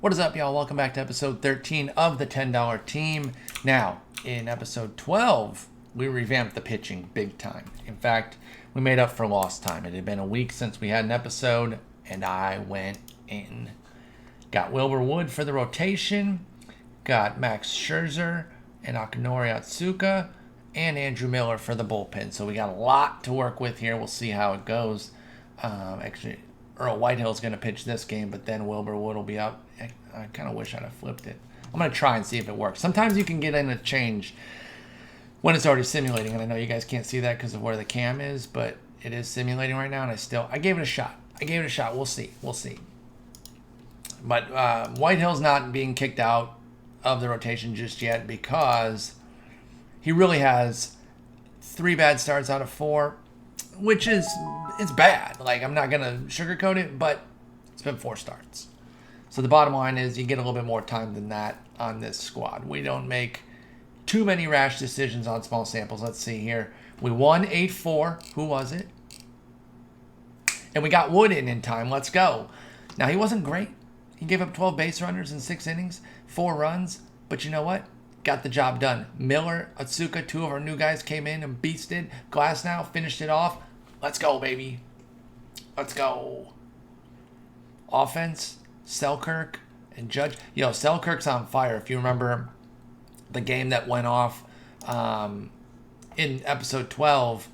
What is up, y'all? Welcome back to episode 13 of the $10 team. Now, in episode 12, we revamped the pitching big time. In fact, we made up for lost time. It had been a week since we had an episode, and I went in. Got Wilbur Wood for the rotation, got Max Scherzer and Akinori Atsuka, and Andrew Miller for the bullpen. So we got a lot to work with here. We'll see how it goes. Actually, Earl Whitehill's going to pitch this game, but then Wilbur Wood will be up. I kind of wish I'd have flipped it. I'm going to try and see if it works. Sometimes you can get in a change when it's already simulating, and I know you guys can't see that because of where the cam is, but it is simulating right now, and I gave it a shot. We'll see. But Whitehill's not being kicked out of the rotation just yet because he really has 3 bad starts out of 4, which is, it's bad. Like, I'm not going to sugarcoat it, but it's been 4 starts. So the bottom line is you get a little bit more time than that on this squad. We don't make too many rash decisions on small samples. Let's see here. We won 8-4. Who was it? And we got Wood in time. Let's go. Now, he wasn't great. He gave up 12 base runners in 6 innings, 4 runs. But you know what? Got the job done. Miller, Atsuka, 2 of our new guys came in and beasted. Glasnow finished it off. Let's go, baby. Let's go. Offense, Selkirk and Judge. Yo, Selkirk's on fire. If you remember the game that went off in episode 12,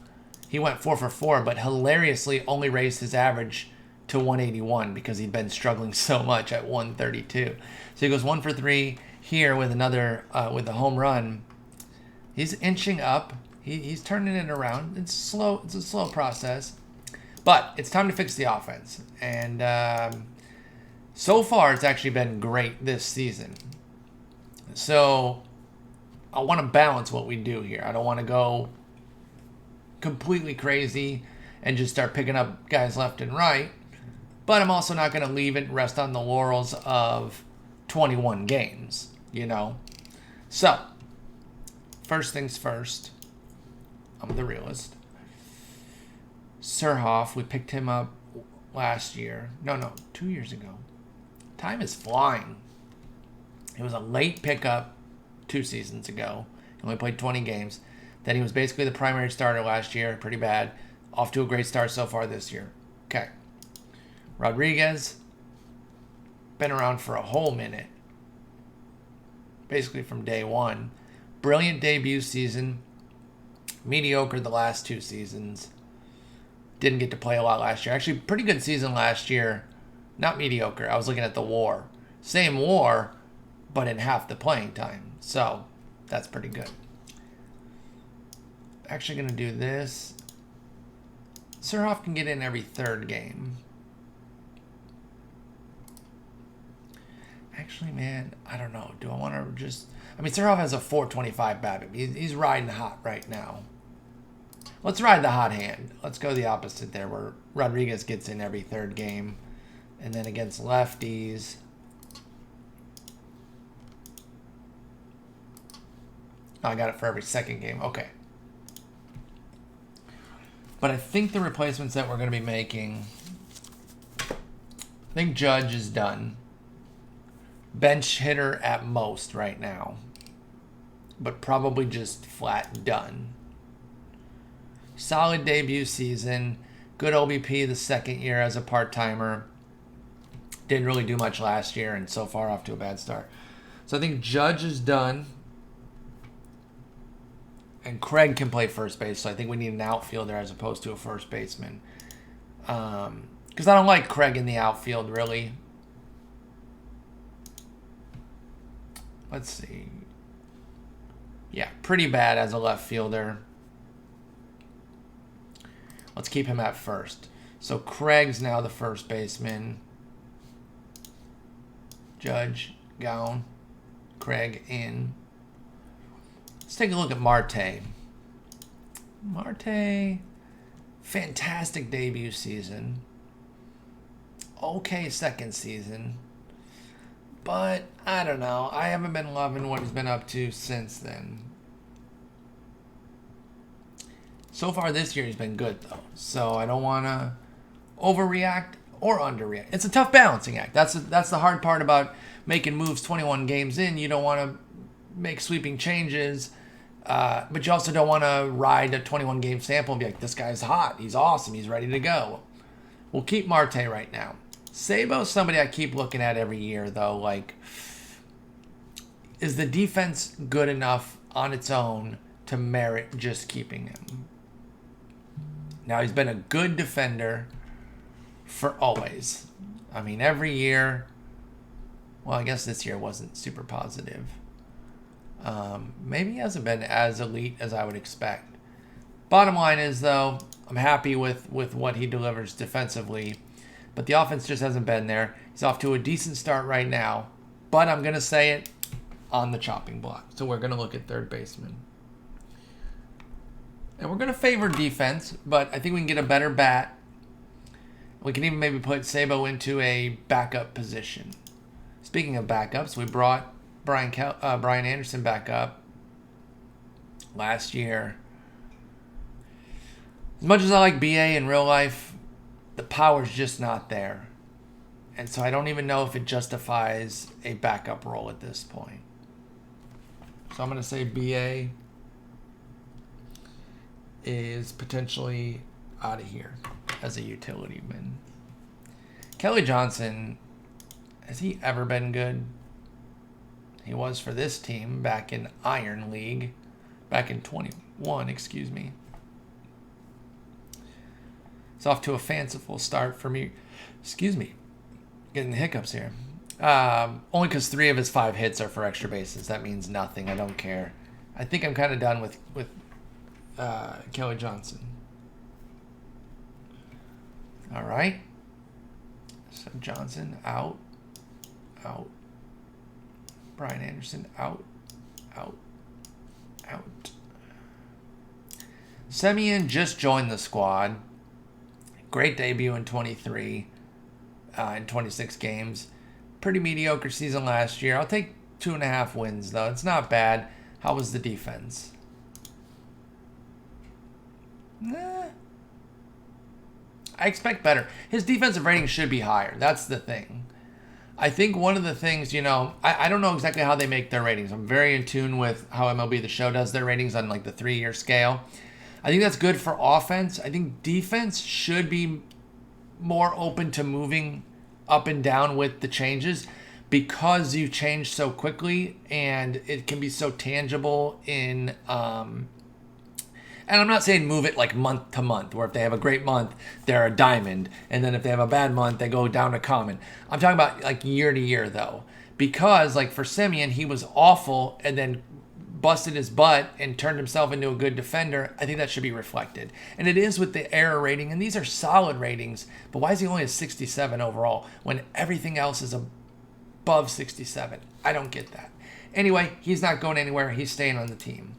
he went 4 for 4, but hilariously only raised his average to 181 because he'd been struggling so much at 132. So he goes 1 for 3 here with another with a home run. He's inching up. He's turning it around. It's slow. It's a slow process, but it's time to fix the offense. And so far, it's actually been great this season. So I want to balance what we do here. I don't want to go completely crazy and just start picking up guys left and right. But I'm also not going to leave it and rest on the laurels of 21 games, you know. So, first things first. I'm the realist. Surhoff, we picked him up last year. No, 2 years ago. Time is flying. It was a late pickup 2 seasons ago. He only played 20 games. Then he was basically the primary starter last year. Pretty bad. Off to a great start so far this year. Okay. Rodriguez. Been around for a whole minute. Basically from day one. Brilliant debut season. Mediocre the last 2 seasons. Didn't get to play a lot last year. Actually, pretty good season last year. Not mediocre. I was looking at the WAR. Same WAR, but in half the playing time. So, that's pretty good. Actually going to do this. Surhoff can get in every 3rd game. Actually, man, I don't know. Do I want to just... I mean, Surhoff has a 425 BABIP. He's riding hot right now. Let's ride the hot hand. Let's go the opposite there, where Rodriguez gets in every 3rd game. And then against lefties... Oh, I got it for every 2nd game. Okay. But I think the replacements that we're going to be making... I think Judge is done. Bench hitter at most right now. But probably just flat done. Solid debut season. Good OBP the 2nd year as a part-timer. Didn't really do much last year and so far off to a bad start. So I think Judge is done. And Craig can play first base, so I think we need an outfielder as opposed to a first baseman. Because I don't like Craig in the outfield, really. Let's see. Yeah, pretty bad as a left fielder. Let's keep him at first. So Craig's now the first baseman. Judge, Gown, Craig in. Let's take a look at Marte. Marte, fantastic debut season. Okay 2nd season. But, I don't know. I haven't been loving what he's been up to since then. So far this year he's been good, though. So I don't want to overreact or underreact. It's a tough balancing act. That's the hard part about making moves 21 games in. You don't want to make sweeping changes, but you also don't want to ride a 21 game sample and be like, this guy's hot, he's awesome, he's ready to go. We'll keep Marte right now. Sabo's somebody I keep looking at every year, though. Like, is the defense good enough on its own to merit just keeping him? Now, he's been a good defender for always. I mean, every year. Well, I guess this year wasn't super positive. Maybe he hasn't been as elite as I would expect. Bottom line is, though, I'm happy with what he delivers defensively. But the offense just hasn't been there. He's off to a decent start right now. But I'm going to say it on the chopping block. So we're going to look at third baseman. And we're going to favor defense, but I think we can get a better bat. We can even maybe put Sabo into a backup position. Speaking of backups, we brought Brian Anderson back up last year. As much as I like BA in real life, the power's just not there. And so I don't even know if it justifies a backup role at this point. So I'm going to say BA is potentially out of here as a utility man. Kelly Johnson, has he ever been good? He was for this team back in Iron League, back in 21, excuse me. It's off to a fanciful start for me. Excuse me. Getting the hiccups here. Only because 3 of his 5 hits are for extra bases. That means nothing. I don't care. I think I'm kind of done with Kelly Johnson. All right. So Johnson out. Brian Anderson out. Semien just joined the squad. Great debut in 23, in 26 games. Pretty mediocre season last year. I'll take 2.5 wins, though. It's not bad. How was the defense? I expect better. His defensive rating should be higher. That's the thing. I think one of the things, I don't know exactly how they make their ratings. I'm very in tune with how MLB The Show does their ratings on like the 3-year scale. I think that's good for offense. I think defense should be more open to moving up and down with the changes because you change so quickly and it can be so tangible in and I'm not saying move it like month to month, where if they have a great month, they're a diamond, and then if they have a bad month, they go down to common. I'm talking about like year to year, though, because like for Semien, he was awful and then busted his butt and turned himself into a good defender. I think that should be reflected. And it is with the error rating, and these are solid ratings, but why is he only a 67 overall when everything else is above 67? I don't get that. Anyway, he's not going anywhere. He's staying on the team.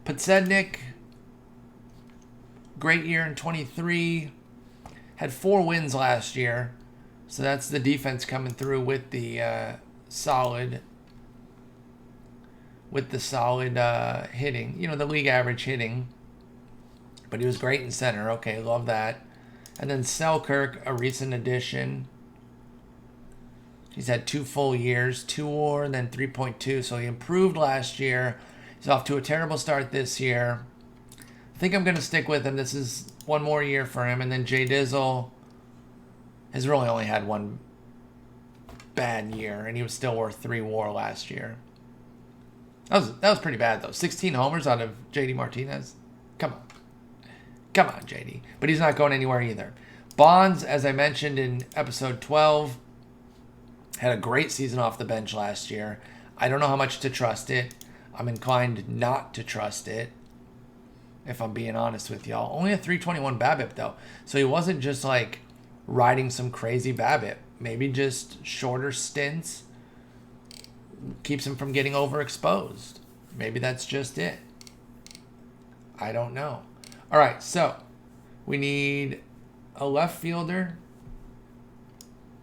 Podsednik, great year in 23, had 4 wins last year, so that's the defense coming through with the solid hitting, the league average hitting. But he was great in center. Okay, love that. And then Selkirk, a recent addition. He's had 2 full years, 2 WAR, and then 3.2. So he improved last year. He's off to a terrible start this year. I think I'm going to stick with him. This is one more year for him. And then Jay Dizzle has really only had 1 bad year, and he was still worth 3 WAR last year. That was pretty bad, though. 16 homers out of JD Martinez. Come on, JD. But he's not going anywhere either. Bonds, as I mentioned in episode 12, had a great season off the bench last year. I don't know how much to trust it. I'm inclined not to trust it, if I'm being honest with y'all. Only a 321 BABIP, though. So he wasn't just, like, riding some crazy BABIP. Maybe just shorter stints keeps him from getting overexposed. Maybe that's just it. I don't know. All right, so we need a left fielder,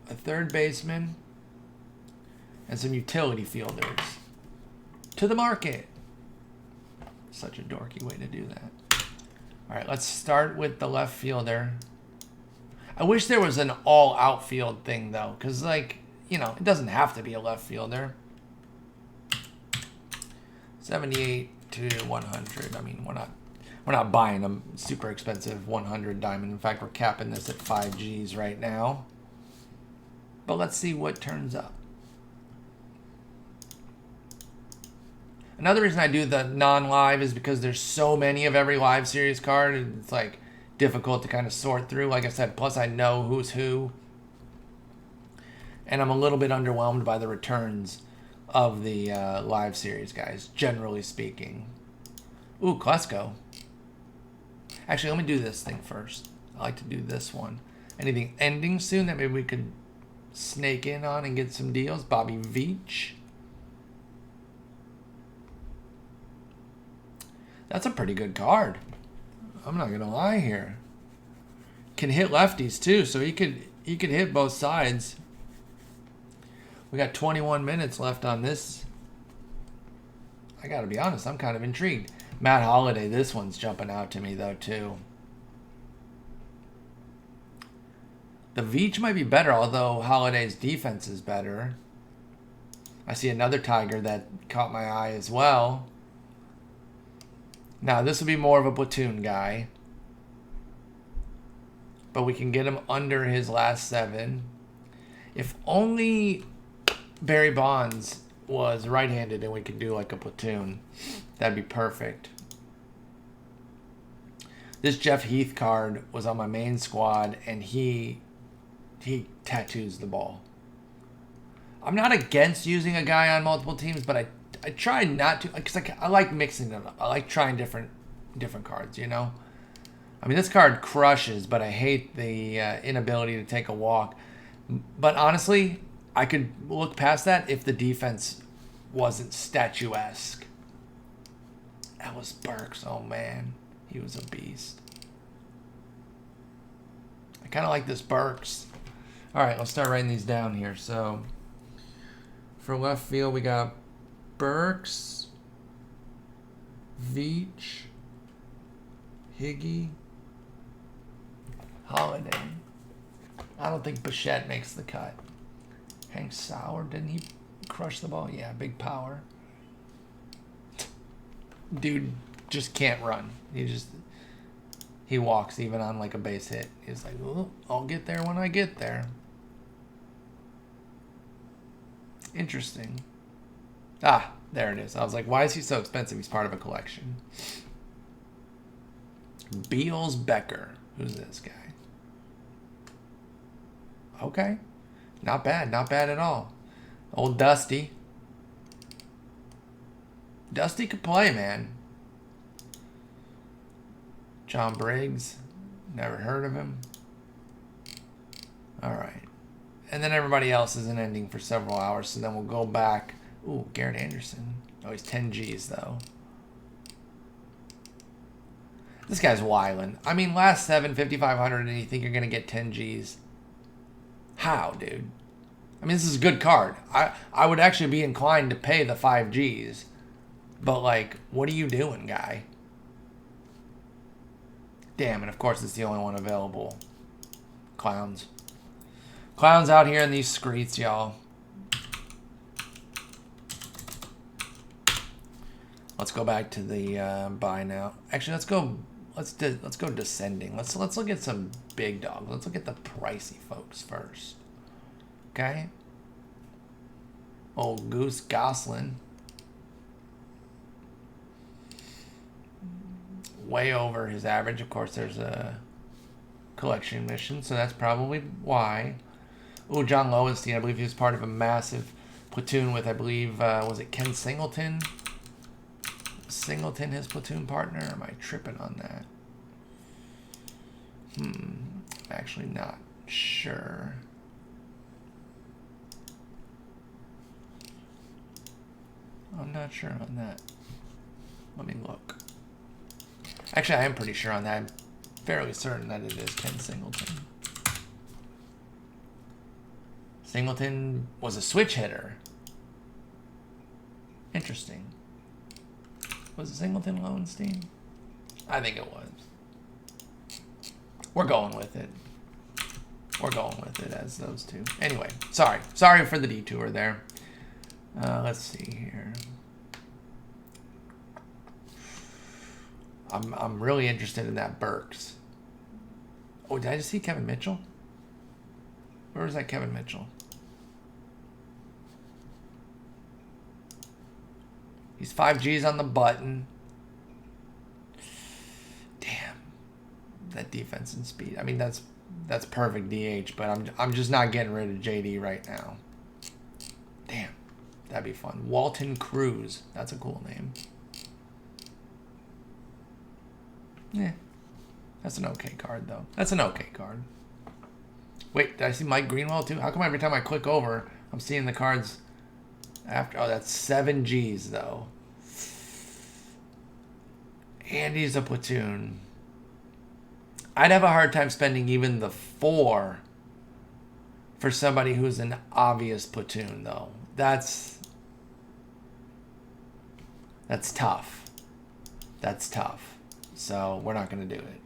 a third baseman, and some utility fielders to the market. Such a dorky way to do that. All right, let's start with the left fielder. I wish there was an all outfield thing, though, because, like, you know, it doesn't have to be a left fielder. 78 to 100. I mean, we're not buying a super expensive 100 diamond. In fact, we're capping this at 5 Gs right now. But let's see what turns up. Another reason I do the non-live is because there's so many of every live series card. And it's like difficult to kind of sort through. Like I said, plus I know who's who. And I'm a little bit underwhelmed by the returns of the live series guys, generally speaking. Ooh, Klesko. Actually, let me do this thing first. I like to do this one. Anything ending soon that maybe we could snake in on and get some deals? Bobby Veach. That's a pretty good card. I'm not gonna lie here. Can hit lefties too, so he could hit both sides. We got 21 minutes left on this. I gotta be honest, I'm kind of intrigued. Matt Holliday, this one's jumping out to me though too. The Veach might be better, although Holliday's defense is better. I see another Tiger that caught my eye as well. Now, this will be more of a platoon guy. But we can get him under his last 7. If only Barry Bonds was right-handed and we could do like a platoon, that'd be perfect. This Jeff Heath card was on my main squad, and he tattoos the ball. I'm not against using a guy on multiple teams, but I try not to, because I like mixing them up. I like trying different cards, you know? I mean, this card crushes, but I hate the inability to take a walk. But honestly, I could look past that if the defense wasn't statuesque. That was Burks. Oh, man. He was a beast. I kind of like this Burks. All right, let's start writing these down here. So, for left field, we got Burks, Veach, Higgy, Holiday. I don't think Bichette makes the cut. Hank Sauer, didn't he crush the ball? Yeah, big power. Dude just can't run. He walks even on like a base hit. He's like, well, I'll get there when I get there. Interesting. Ah, there it is. I was like, why is he so expensive? He's part of a collection. Beals Becker. Who's this guy? Okay. Not bad. Not bad at all. Old Dusty. Dusty could play, man. John Briggs. Never heard of him. All right. And then everybody else is an ending for several hours, so then we'll go back. Ooh, Garrett Anderson. Oh, he's 10 Gs, though. This guy's wildin'. I mean, last 7, 5,500, and you think you're going to get 10 Gs. How, dude? I mean, this is a good card. I would actually be inclined to pay the 5 Gs. But, like, what are you doing, guy? Damn, and of course it's the only one available. Clowns. Clowns out here in these streets, y'all. Let's go back to the buy now. Actually, let's go descending. Let's look at some big dogs. Let's look at the pricey folks first. Okay. Old Goose Goslin. Way over his average. Of course, there's a collection mission, so that's probably why. Oh, John Lowenstein. I believe he was part of a massive platoon with, I believe, was it Ken Singleton? Singleton his platoon partner? Or am I tripping on that? I'm actually not sure. I'm not sure on that. Let me look. Actually, I am pretty sure on that. I'm fairly certain that it is Ken Singleton. Singleton was a switch hitter. Interesting. Was it Singleton Lowenstein? I think it was. We're going with it. We're going with it as those two. Anyway, sorry for the detour there. Let's see here. I'm really interested in that Burks. Oh, did I just see Kevin Mitchell? Where was that Kevin Mitchell? He's 5Gs on the button. Damn. That defense and speed. I mean, that's perfect DH, but I'm just not getting rid of JD right now. Damn. That'd be fun. Walton Cruz. That's a cool name. Yeah. That's an okay card, though. That's an okay card. Wait, did I see Mike Greenwell, too? How come every time I click over, I'm seeing the cards after? Oh, that's 7 Gs, though. And he's a platoon. I'd have a hard time spending even the 4 for somebody who's an obvious platoon, though. That's tough. That's tough. So we're not going to do it.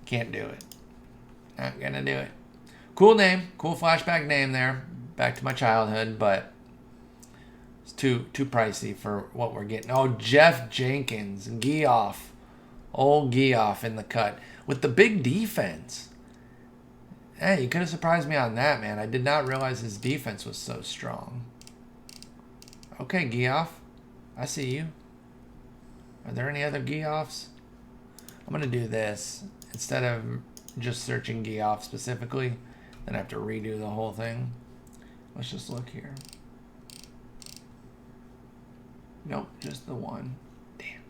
Can't do it. Not going to do it. Cool name. Cool flashback name there. Back to my childhood, but it's too pricey for what we're getting. Oh, Jeff Jenkins. Geoff. Old Geoff in the cut. With the big defense. Hey, you could have surprised me on that, man. I did not realize his defense was so strong. Okay, Geoff. I see you. Are there any other Geoffs? I'm going to do this. Instead of just searching Geoff specifically, then I have to redo the whole thing. Let's just look here. Nope, just the one. Damn.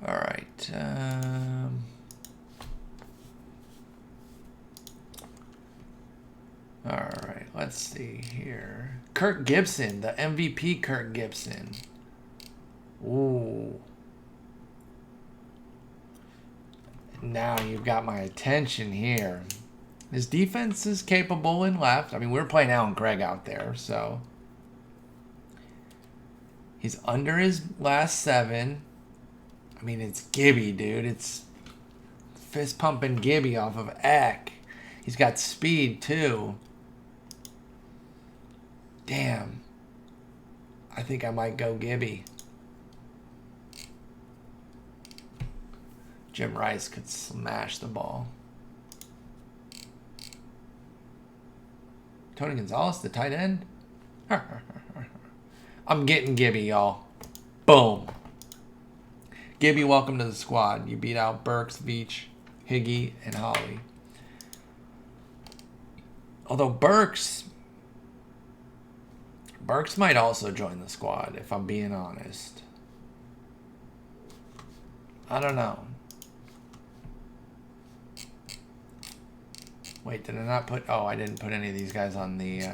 All right. All right, let's see here. Kirk Gibson, the MVP Kirk Gibson. Ooh. Now you've got my attention here. His defense is capable in left. I mean, we're playing Alan Craig out there, so. He's under his last 7. I mean, it's Gibby, dude. It's fist pumping Gibby off of Eck. He's got speed, too. Damn. I think I might go Gibby. Jim Rice could smash the ball. Tony Gonzalez, the tight end. I'm getting Gibby, y'all. Boom. Gibby, welcome to the squad. You beat out Burks, Veach, Higgy, and Holly. Although Burks might also join the squad, if I'm being honest. I don't know. Wait, did I not put... Oh, I didn't put any of these guys on the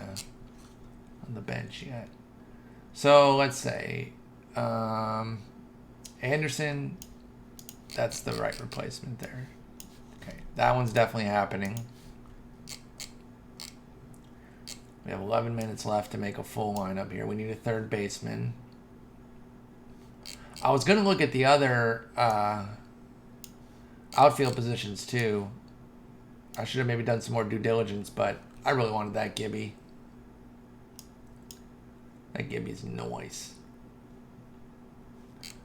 bench yet. So, let's say... Anderson, that's the right replacement there. Okay, that one's definitely happening. We have 11 minutes left to make a full lineup here. We need a third baseman. I was going to look at the other outfield positions too. I should have maybe done some more due diligence, but I really wanted that Gibby. That Gibby's nice.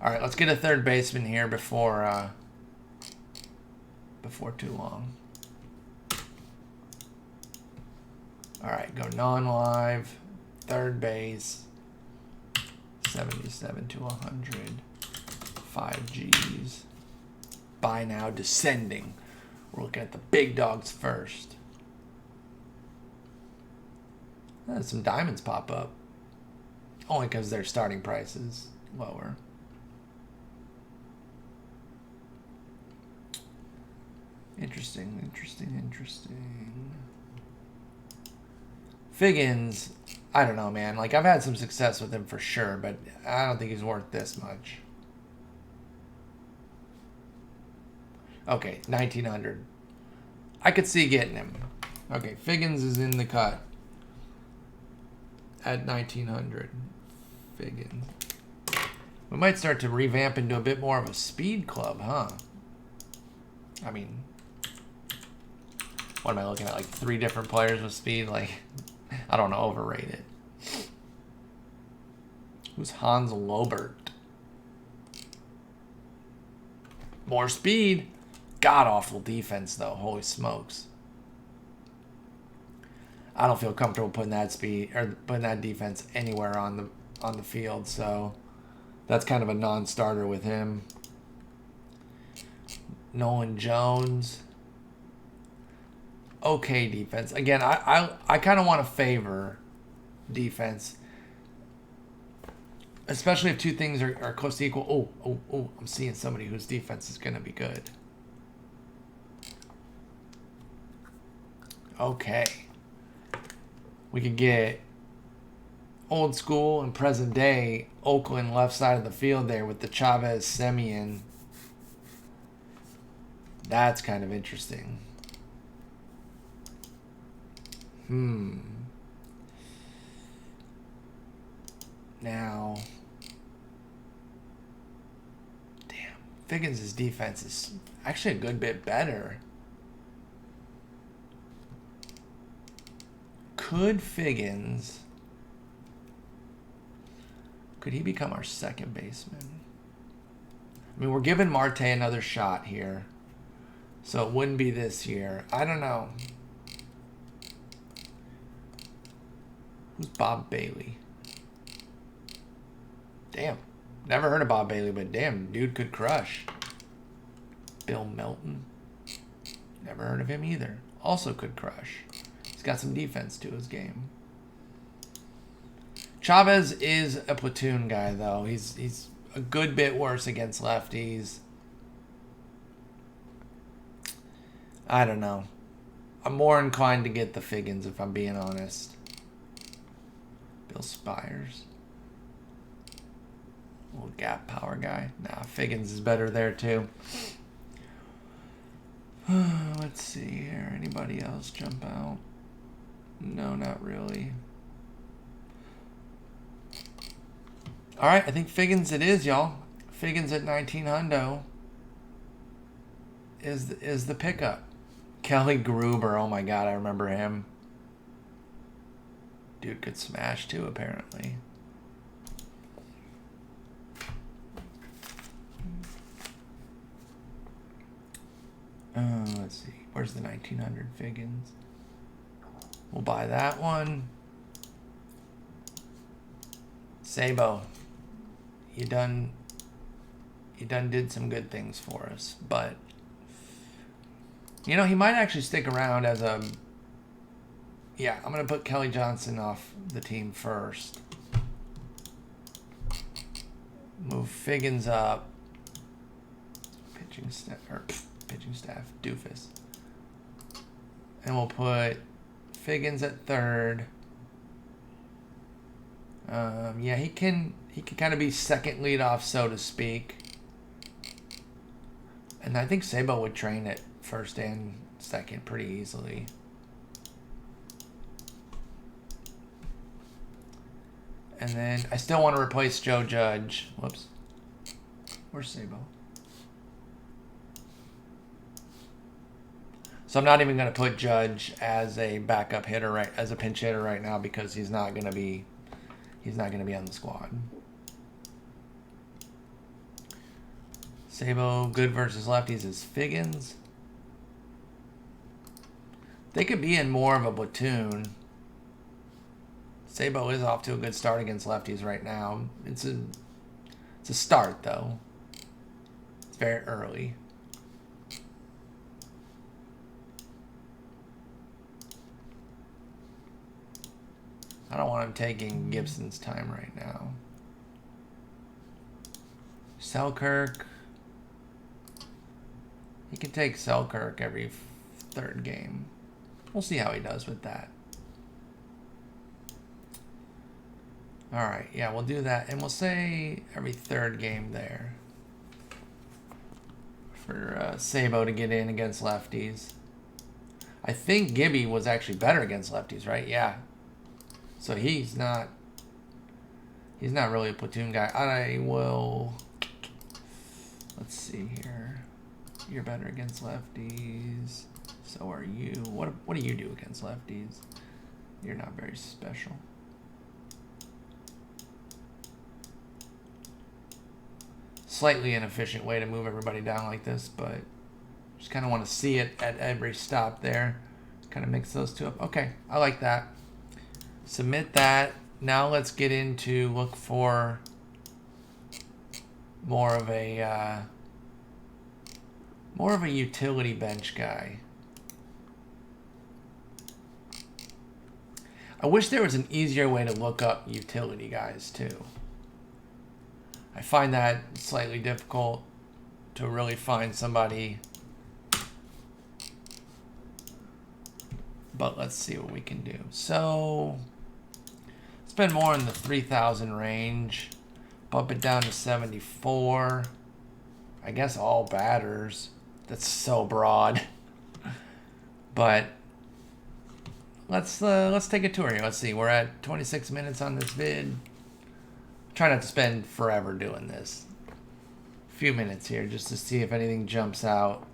All right, let's get a third baseman here before too long. All right, go non-live, third base, 77 to 100, 5 Gs. Buy now, descending. We're looking at the big dogs first. Some diamonds pop up. Only because their starting price is lower. Interesting. Figgins, I don't know, man. Like, I've had some success with him for sure, but I don't think he's worth this much. Okay, 1900. I could see getting him. Okay, Figgins is in the cut at 1900. Figgins. We might start to revamp into a bit more of a speed club, huh? I mean, what am I looking at? Like 3 different players with speed? Like, I don't know, overrate it. Who's Hans Lobert? More speed. God-awful defense, though. Holy smokes. I don't feel comfortable putting that speed or putting that defense anywhere on the field, so that's kind of a non-starter with him. Nolan Jones. Okay defense. Again, I kind of want to favor defense, especially if 2 things are close to equal. Oh, I'm seeing somebody whose defense is going to be good. Okay. We could get old school and present day Oakland left side of the field there with the Chavez Semien. That's kind of interesting. Now, damn, Figgins' defense is actually a good bit better. Could Figgins, could he become our second baseman? I mean, we're giving Marte another shot here, so it wouldn't be this year. I don't know. Who's Bob Bailey? Damn. Never heard of Bob Bailey, but damn, dude could crush. Bill Melton. Never heard of him either. Also could crush. He's got some defense to his game. Chavez is a platoon guy, though. He's a good bit worse against lefties. I don't know. I'm more inclined to get the Figgins, if I'm being honest. Bill Spires. Little gap power guy. Nah, Figgins is better there, too. Let's see here. Anybody else jump out? No, not really. All right, I think Figgins it is, y'all. Figgins at 19 hundo is the pickup. Kelly Gruber, oh my God, I remember him. Dude could smash too, apparently. Let's see. Where's the 1900 Figgins? We'll buy that one. Sabo, you done did some good things for us, but you know, he might actually stick around as a... Yeah, I'm going to put Kelly Johnson off the team first. Move Figgins up. Pitching staff, doofus. And we'll put Figgins at third. Yeah, he can kind of be second leadoff, so to speak. And I think Sabo would train at first and second pretty easily. And then I still want to replace Joe Judge. Whoops. Where's Sabo? So I'm not even going to put Judge as a backup hitter, as a pinch hitter right now, because he's not going to be on the squad. Sabo, good versus lefties is Figgins. They could be in more of a platoon. Sabo is off to a good start against lefties right now. It's a start, though. It's very early. I don't want him taking Gibson's time right now. Selkirk. He can take Selkirk every third game. We'll see how he does with that. All right, yeah, we'll do that. And we'll say every third game there. For Sabo to get in against lefties. I think Gibby was actually better against lefties, right? Yeah. So he's not He's not really a platoon guy. I will... Let's see here. You're better against lefties. So are you. What do you do against lefties? You're not very special. Slightly inefficient way to move everybody down like this, but just kind of want to see it at every stop there. Kind of mix those two up. Okay, I like that. Submit that. Now let's get into look for more of a utility bench guy. I wish there was an easier way to look up utility guys too. I find that slightly difficult to really find somebody. But let's see what we can do. So spend more in the 3,000 range. Bump it down to 74. I guess all batters. That's so broad. But let's take a tour here. Let's see. We're at 26 minutes on this vid. Try not to spend forever doing this. A few minutes here just to see if anything jumps out.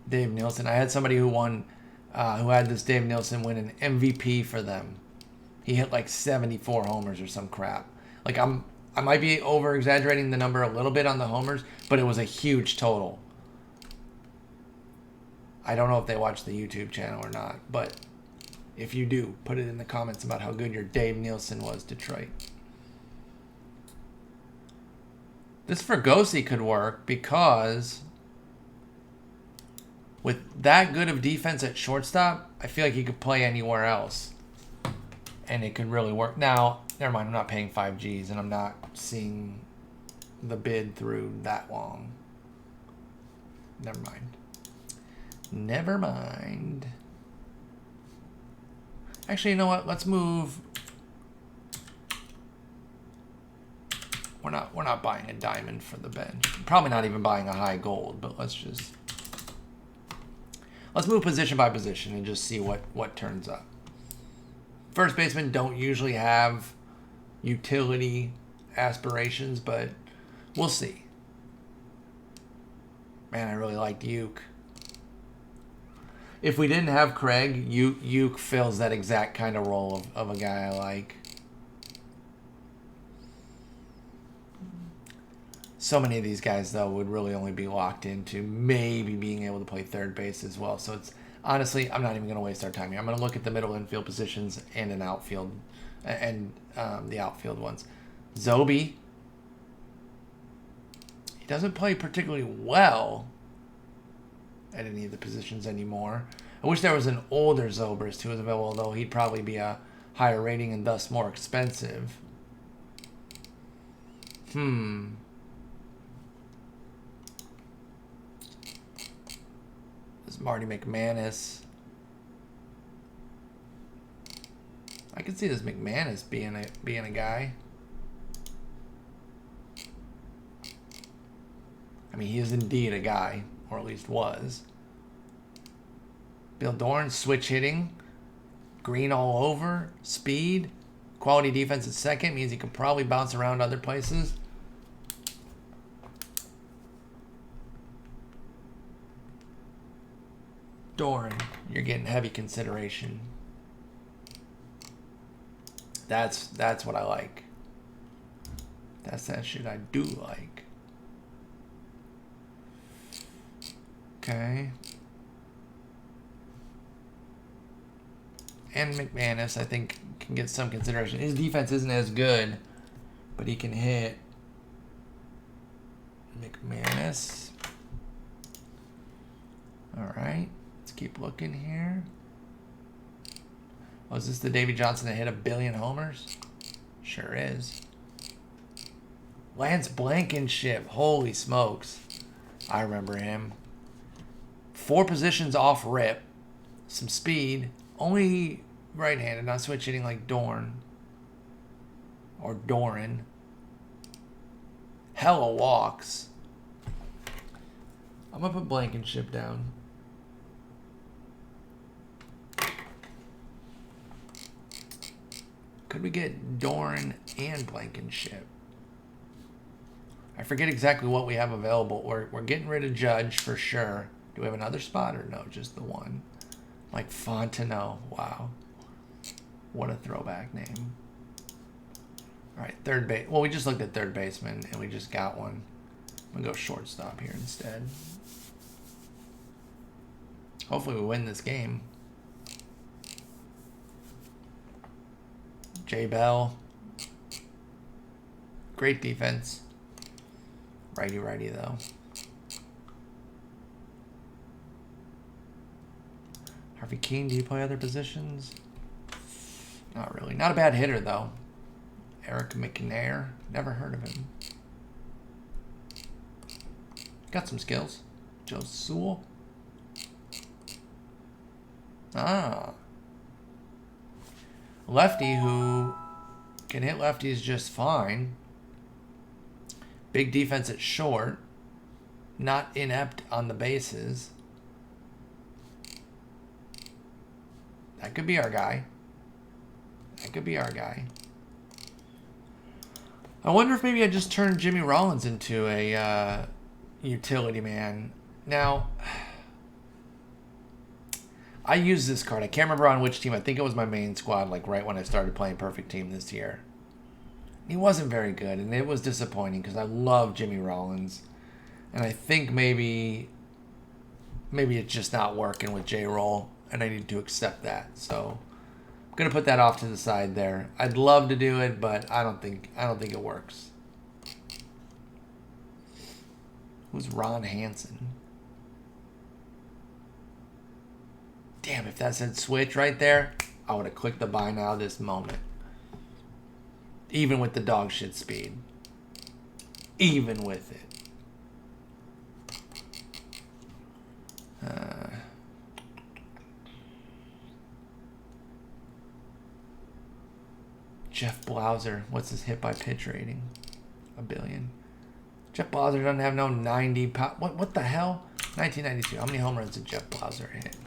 Dave Nielsen. I had somebody who won, who had this Dave Nielsen win an MVP for them. He hit like 74 homers or some crap. Like I might be over exaggerating the number a little bit on the homers, but it was a huge total. I don't know if they watch the YouTube channel or not, but if you do, put it in the comments about how good your Dave Nielsen was, Detroit. This Fregosi could work because with that good of defense at shortstop, I feel like he could play anywhere else. And it could really work. Now, never mind, I'm not paying 5Gs and I'm not seeing the bid through that long. Never mind. Never mind. Actually, you know what? Let's move. We're not buying a diamond for the bench. Probably not even buying a high gold, but let's move position by position and just see what turns up. First basemen don't usually have utility aspirations, but we'll see. Man, I really liked Uke. If we didn't have Craig, Uke fills that exact kind of role of a guy I like. So many of these guys, though, would really only be locked into maybe being able to play third base as well. So it's honestly, I'm not even going to waste our time here. I'm going to look at the middle infield positions and an outfield, and the outfield ones. Zobi. He doesn't play particularly well at any of the positions anymore. I wish there was an older Zobrist who was available, though he'd probably be a higher rating and thus more expensive. This is Marty McManus. I could see this McManus being a guy. I mean, he is indeed a guy, or at least was. Bill Dorn, switch hitting, green all over, speed, quality defense at second, means he could probably bounce around other places. Dorn, you're getting heavy consideration. That's what I like. That's that shit I do like. Okay. And McManus, I think, can get some consideration. His defense isn't as good, but he can hit. McManus. All right. Let's keep looking here. Oh, is this the Davey Johnson that hit 1 billion homers? Sure is. Lance Blankenship. Holy smokes. I remember him. 4 positions off rip. Some speed. Only right-handed, not switch hitting like Dorn. Or Doran. Hella walks. I'm going to put Blankenship down. Could we get Doran and Blankenship? I forget exactly what we have available. We're getting rid of Judge for sure. Do we have another spot or no? Just the one. Like Fontenot. Wow. What a throwback name. All right, third base. Well, we just looked at third baseman and we just got one. I'm gonna go shortstop here instead. Hopefully we win this game. J Bell. Great defense. Righty though. Harvey Keene, do you play other positions? Not really. Not a bad hitter though. Eric McNair. Never heard of him. Got some skills. Joe Sewell. Ah. Lefty who can hit lefties just fine. Big defense at short. Not inept on the bases. That could be our guy. That could be our guy. I wonder if maybe I just turned Jimmy Rollins into a utility man. Now, I use this card. I can't remember on which team. I think it was my main squad, like right when I started playing Perfect Team this year. He wasn't very good, and it was disappointing because I love Jimmy Rollins. And I think maybe it's just not working with J-Roll, and I need to accept that. So I'm gonna put that off to the side there. I'd love to do it, but I don't think it works. Who's Ron Hansen? Damn, if that said switch right there, I would have clicked the buy now this moment. Even with the dog shit speed. Even with it. Jeff Blauser. What's his hit by pitch rating? 1 billion. Jeff Blauser doesn't have no 90 power. What the hell? 1992. How many home runs did Jeff Blauser hit?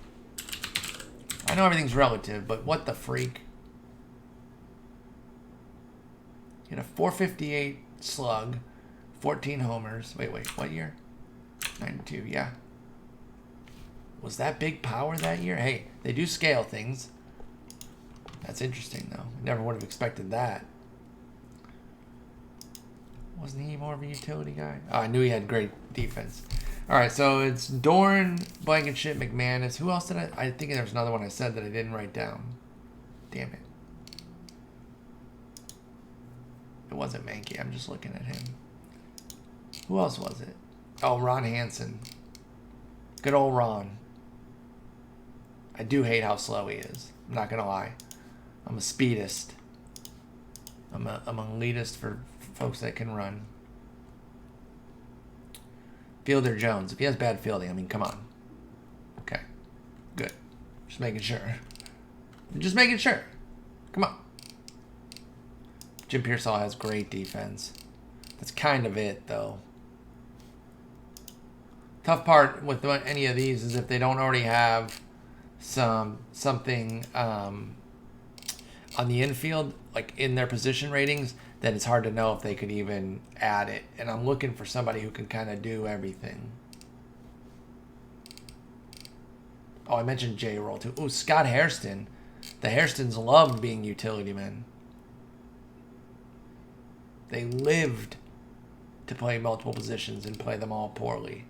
I know everything's relative, but what the freak? He had a 458 slug, 14 homers. Wait, what year? 92, yeah. Was that big power that year? Hey, they do scale things. That's interesting, though. Never would have expected that. Wasn't he more of a utility guy? Oh, I knew he had great defense. All right, so it's Doran, Blankenship, McManus. Who else did I think there was another one I said that I didn't write down. Damn it. It wasn't Mankey. I'm just looking at him. Who else was it? Oh, Ron Hansen. Good old Ron. I do hate how slow he is. I'm not going to lie. I'm a speedist. I'm an elitist for folks that can run. Fielder Jones. If he has bad fielding, I mean, come on. Okay. Good. Just making sure. Just making sure. Come on. Jim Pearsall has great defense. That's kind of it, though. Tough part with any of these is if they don't already have something on the infield, like in their position ratings, then it's hard to know if they could even add it. And I'm looking for somebody who can kind of do everything. Oh, I mentioned J-Roll too. Oh, Scott Hairston. The Hairstons loved being utility men. They lived to play multiple positions and play them all poorly.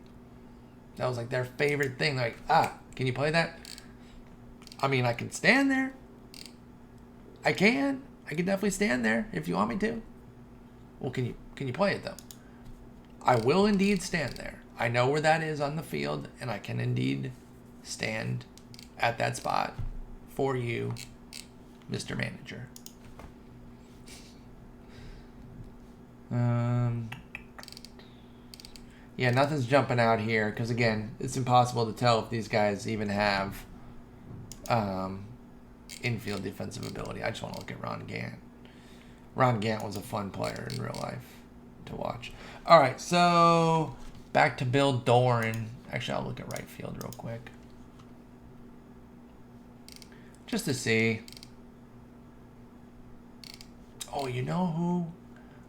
That was like their favorite thing. Like, can you play that? I mean, I can stand there. I can definitely stand there if you want me to. Well, can you play it though? I will indeed stand there. I know where that is on the field, and I can indeed stand at that spot for you, Mr. Manager. Yeah, nothing's jumping out here because again, it's impossible to tell if these guys even have infield defensive ability. I just want to look at Ron Gant. Ron Gant was a fun player in real life to watch. All right, so back to Bill Doran. Actually, I'll look at right field real quick. Just to see. Oh, you know who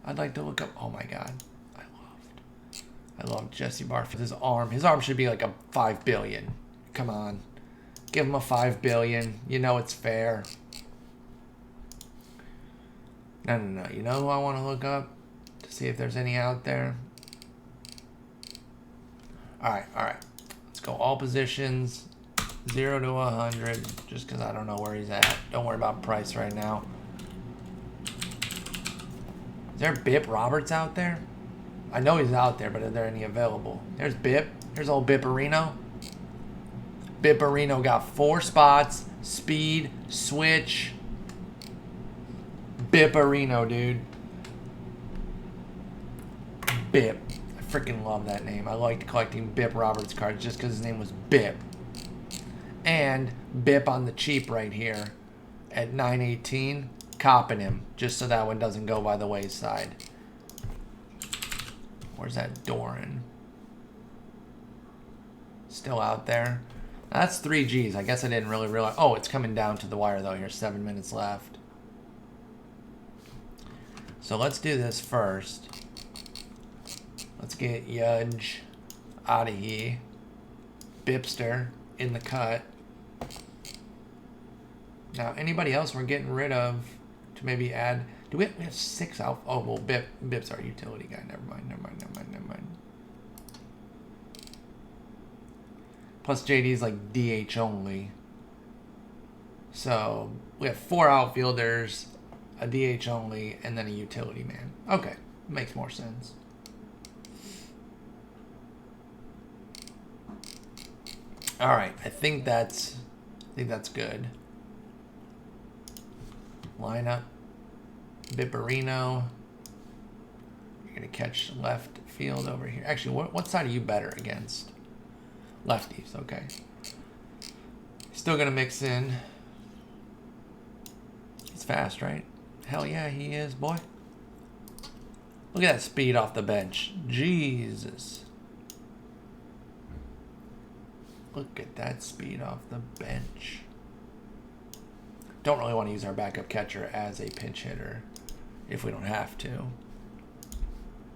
I'd like to look up? Oh my God. I love Jesse Barfield. His arm should be like a 5 billion. Come on. Give him a 5 billion. You know it's fair. No. You know who I want to look up to see if there's any out there? All right. Let's go all positions, 0 to 100, just because I don't know where he's at. Don't worry about price right now. Is there Bip Roberts out there? I know he's out there, but are there any available? There's Bip. There's old Bipperino. Bipperino got 4 spots, speed, switch. Bipperino, dude. Bip. I freaking love that name. I liked collecting Bip Roberts cards just because his name was Bip. And Bip on the cheap right here at 918. Copping him just so that one doesn't go by the wayside. Where's that Doran? Still out there. That's 3 Gs. I guess I didn't really realize. Oh, it's coming down to the wire though. Here's 7 minutes left. So let's do this first. Let's get Yudge out of here. Bipster in the cut. Now, anybody else we're getting rid of to maybe add? Do we have 6 out? Oh, well, Bip's our utility guy. Never mind. Plus JD's like DH only. So we have 4 outfielders, a DH only, and then a utility man. Okay, makes more sense. All right, I think that's good. Lineup, Bipperino. You're gonna catch left field over here. Actually, what side are you better against? Lefties, okay. Still gonna mix in. He's fast, right? Hell yeah, he is, boy. Look at that speed off the bench. Jesus. Look at that speed off the bench. Don't really want to use our backup catcher as a pinch hitter if we don't have to.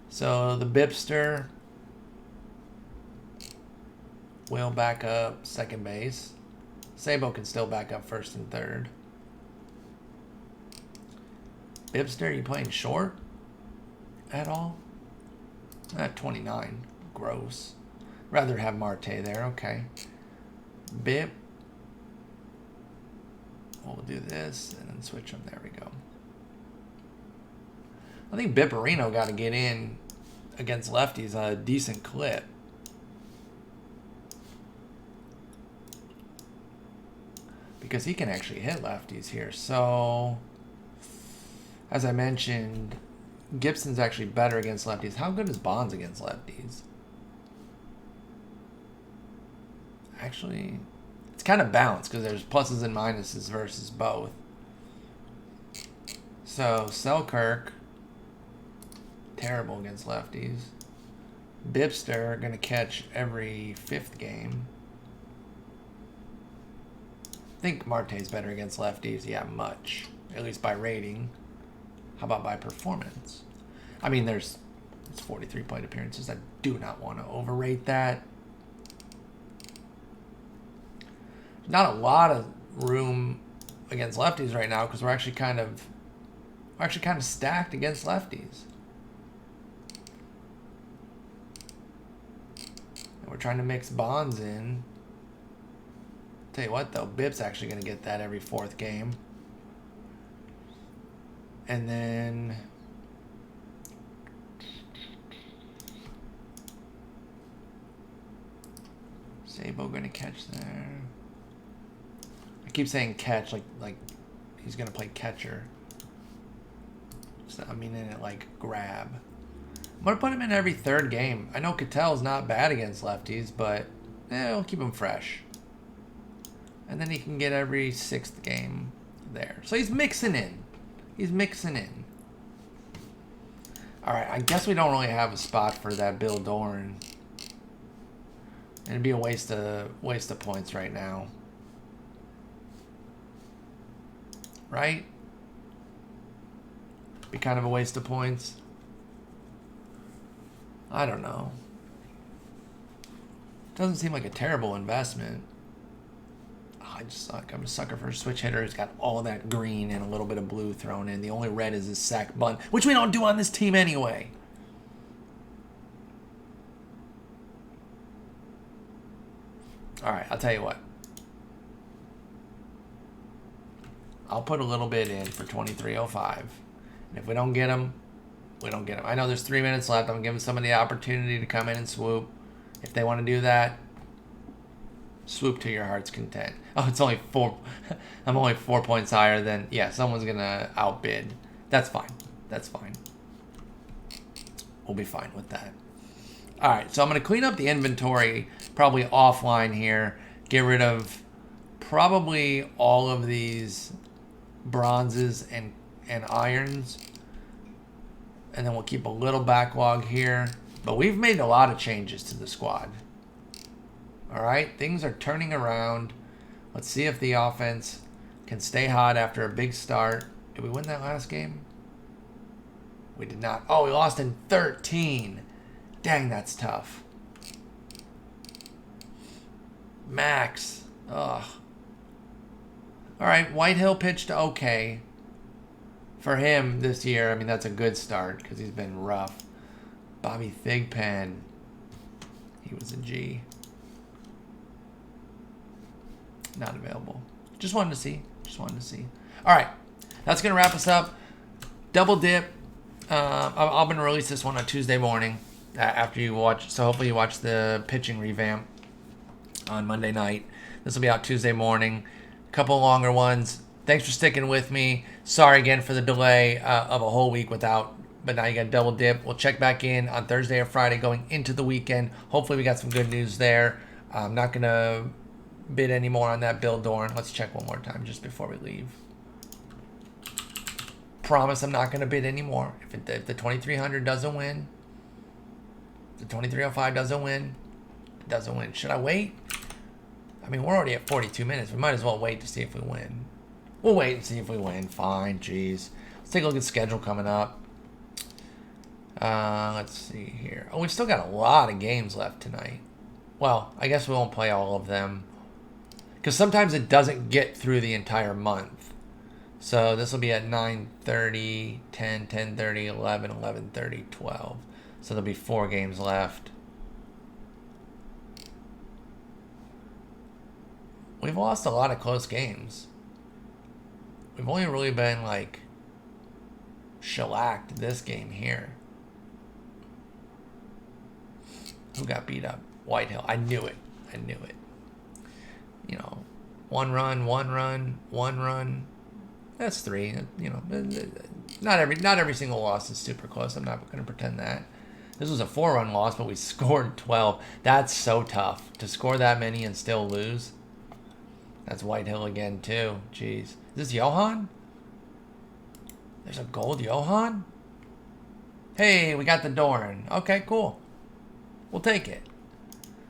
So the Bipster will back up second base. Sabo can still back up first and third. Bipster, you playing short at all? At 29. Gross. Rather have Marte there. Okay. Bip. We'll do this and then switch them. There we go. I think Bipperino got to get in against lefties a decent clip. Because he can actually hit lefties here. So, as I mentioned, Gibson's actually better against lefties. How good is Bonds against lefties? Actually, it's kind of balanced because there's pluses and minuses versus both. So, Selkirk, terrible against lefties. Bipster, going to catch every 5th game. I think Marte's better against lefties. Yeah, much. At least by rating. How about by performance? I mean, it's 43 plate appearances. I do not want to overrate that. Not a lot of room against lefties right now because we're actually kind of stacked against lefties. And we're trying to mix Bonds in. Tell you what though, Bip's actually going to get that every 4th game. And then Sabo going to catch there. I keep saying catch like he's going to play catcher. So, I mean in it like grab. I'm going to put him in every 3rd game. I know Ketel's not bad against lefties, but we'll keep him fresh. And then he can get every 6th game there. So he's mixing in. All right, I guess we don't really have a spot for that Bill Doran. It'd be a waste of points right now. Right? Be kind of a waste of points. I don't know. Doesn't seem like a terrible investment. Oh, I just suck. I'm a sucker for a switch hitter who's got all that green and a little bit of blue thrown in. The only red is his sack bunt, which we don't do on this team anyway. All right, I'll tell you what. I'll put a little bit in for 2305. And if we don't get him, we don't get him. I know there's 3 minutes left. I'm giving somebody the opportunity to come in and swoop. If they want to do that, swoop to your heart's content. Oh, it's only 4. I'm only 4 points higher than... Yeah, someone's going to outbid. That's fine. That's fine. We'll be fine with that. All right, so I'm going to clean up the inventory probably offline here. Get rid of probably all of these bronzes and irons. And then we'll keep a little backlog here. But we've made a lot of changes to the squad. All right, things are turning around. Let's see if the offense can stay hot after a big start. Did we win that last game? We did not. Oh, we lost in 13. Dang, that's tough. Max. Ugh. All right, Whitehill pitched okay. For him this year, I mean, that's a good start because he's been rough. Bobby Thigpen. He was a G. Not available. Just wanted to see. Just wanted to see. All right. That's going to wrap us up. Double dip. I'm going to release this one on Tuesday morning after you watch. So hopefully you watch the pitching revamp on Monday night. This will be out Tuesday morning. A couple longer ones. Thanks for sticking with me. Sorry again for the delay of a whole week without, but now you got double dip. We'll check back in on Thursday or Friday going into the weekend. Hopefully we got some good news there. I'm not going to bid anymore on that Bill Dorn. Let's check one more time just before we leave. Promise I'm not going to bid anymore. If the 2300 doesn't win, the 2305 doesn't win, it doesn't win. Should I wait? I mean, we're already at 42 minutes. We might as well wait to see if we win. We'll wait and see if we win. Fine, jeez. Let's take a look at the schedule coming up. Let's see here. Oh, we've still got a lot of games left tonight. Well, I guess we won't play all of them. Because sometimes it doesn't get through the entire month. So this will be at 9:30, 10, 10:30, 11, 11:30, 12. So there'll be 4 games left. We've lost a lot of close games. We've only really been, like, shellacked this game here. Who got beat up? Whitehill. I knew it. I knew it. You know, one run. That's 3. You know, not every single loss is super close. I'm not going to pretend that. This was a 4-run loss, but we scored 12. That's so tough. To score that many and still lose. That's Whitehill again, too. Jeez. Is this Johan? There's a gold Johan? Hey, we got the Doran. Okay, cool. We'll take it.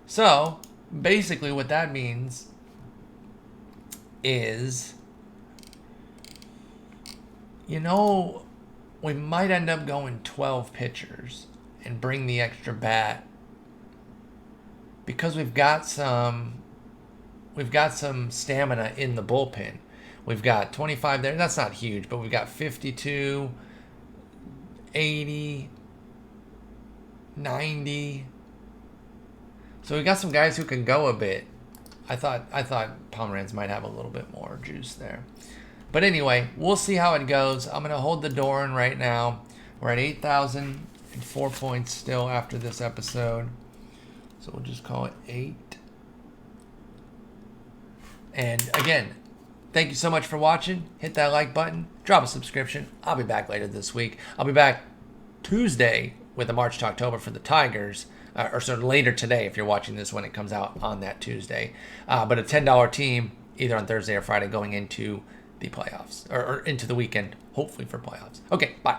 So, basically what that means is, you know, we might end up going 12 pitchers and bring the extra bat because we've got some stamina in the bullpen. We've got 25 there. That's not huge, but we've got 52, 80, 90. So we got some guys who can go a bit. I thought Pomeranz might have a little bit more juice there. But anyway, we'll see how it goes. I'm going to hold the Doran right now. We're at 8,004 points still after this episode. So we'll just call it 8. And again, thank you so much for watching. Hit that like button. Drop a subscription. I'll be back later this week. I'll be back Tuesday with the March to October for the Tigers. Or sort of later today if you're watching this when it comes out on that Tuesday. But a $10 team either on Thursday or Friday going into the playoffs. Or into the weekend, hopefully for playoffs. Okay, bye.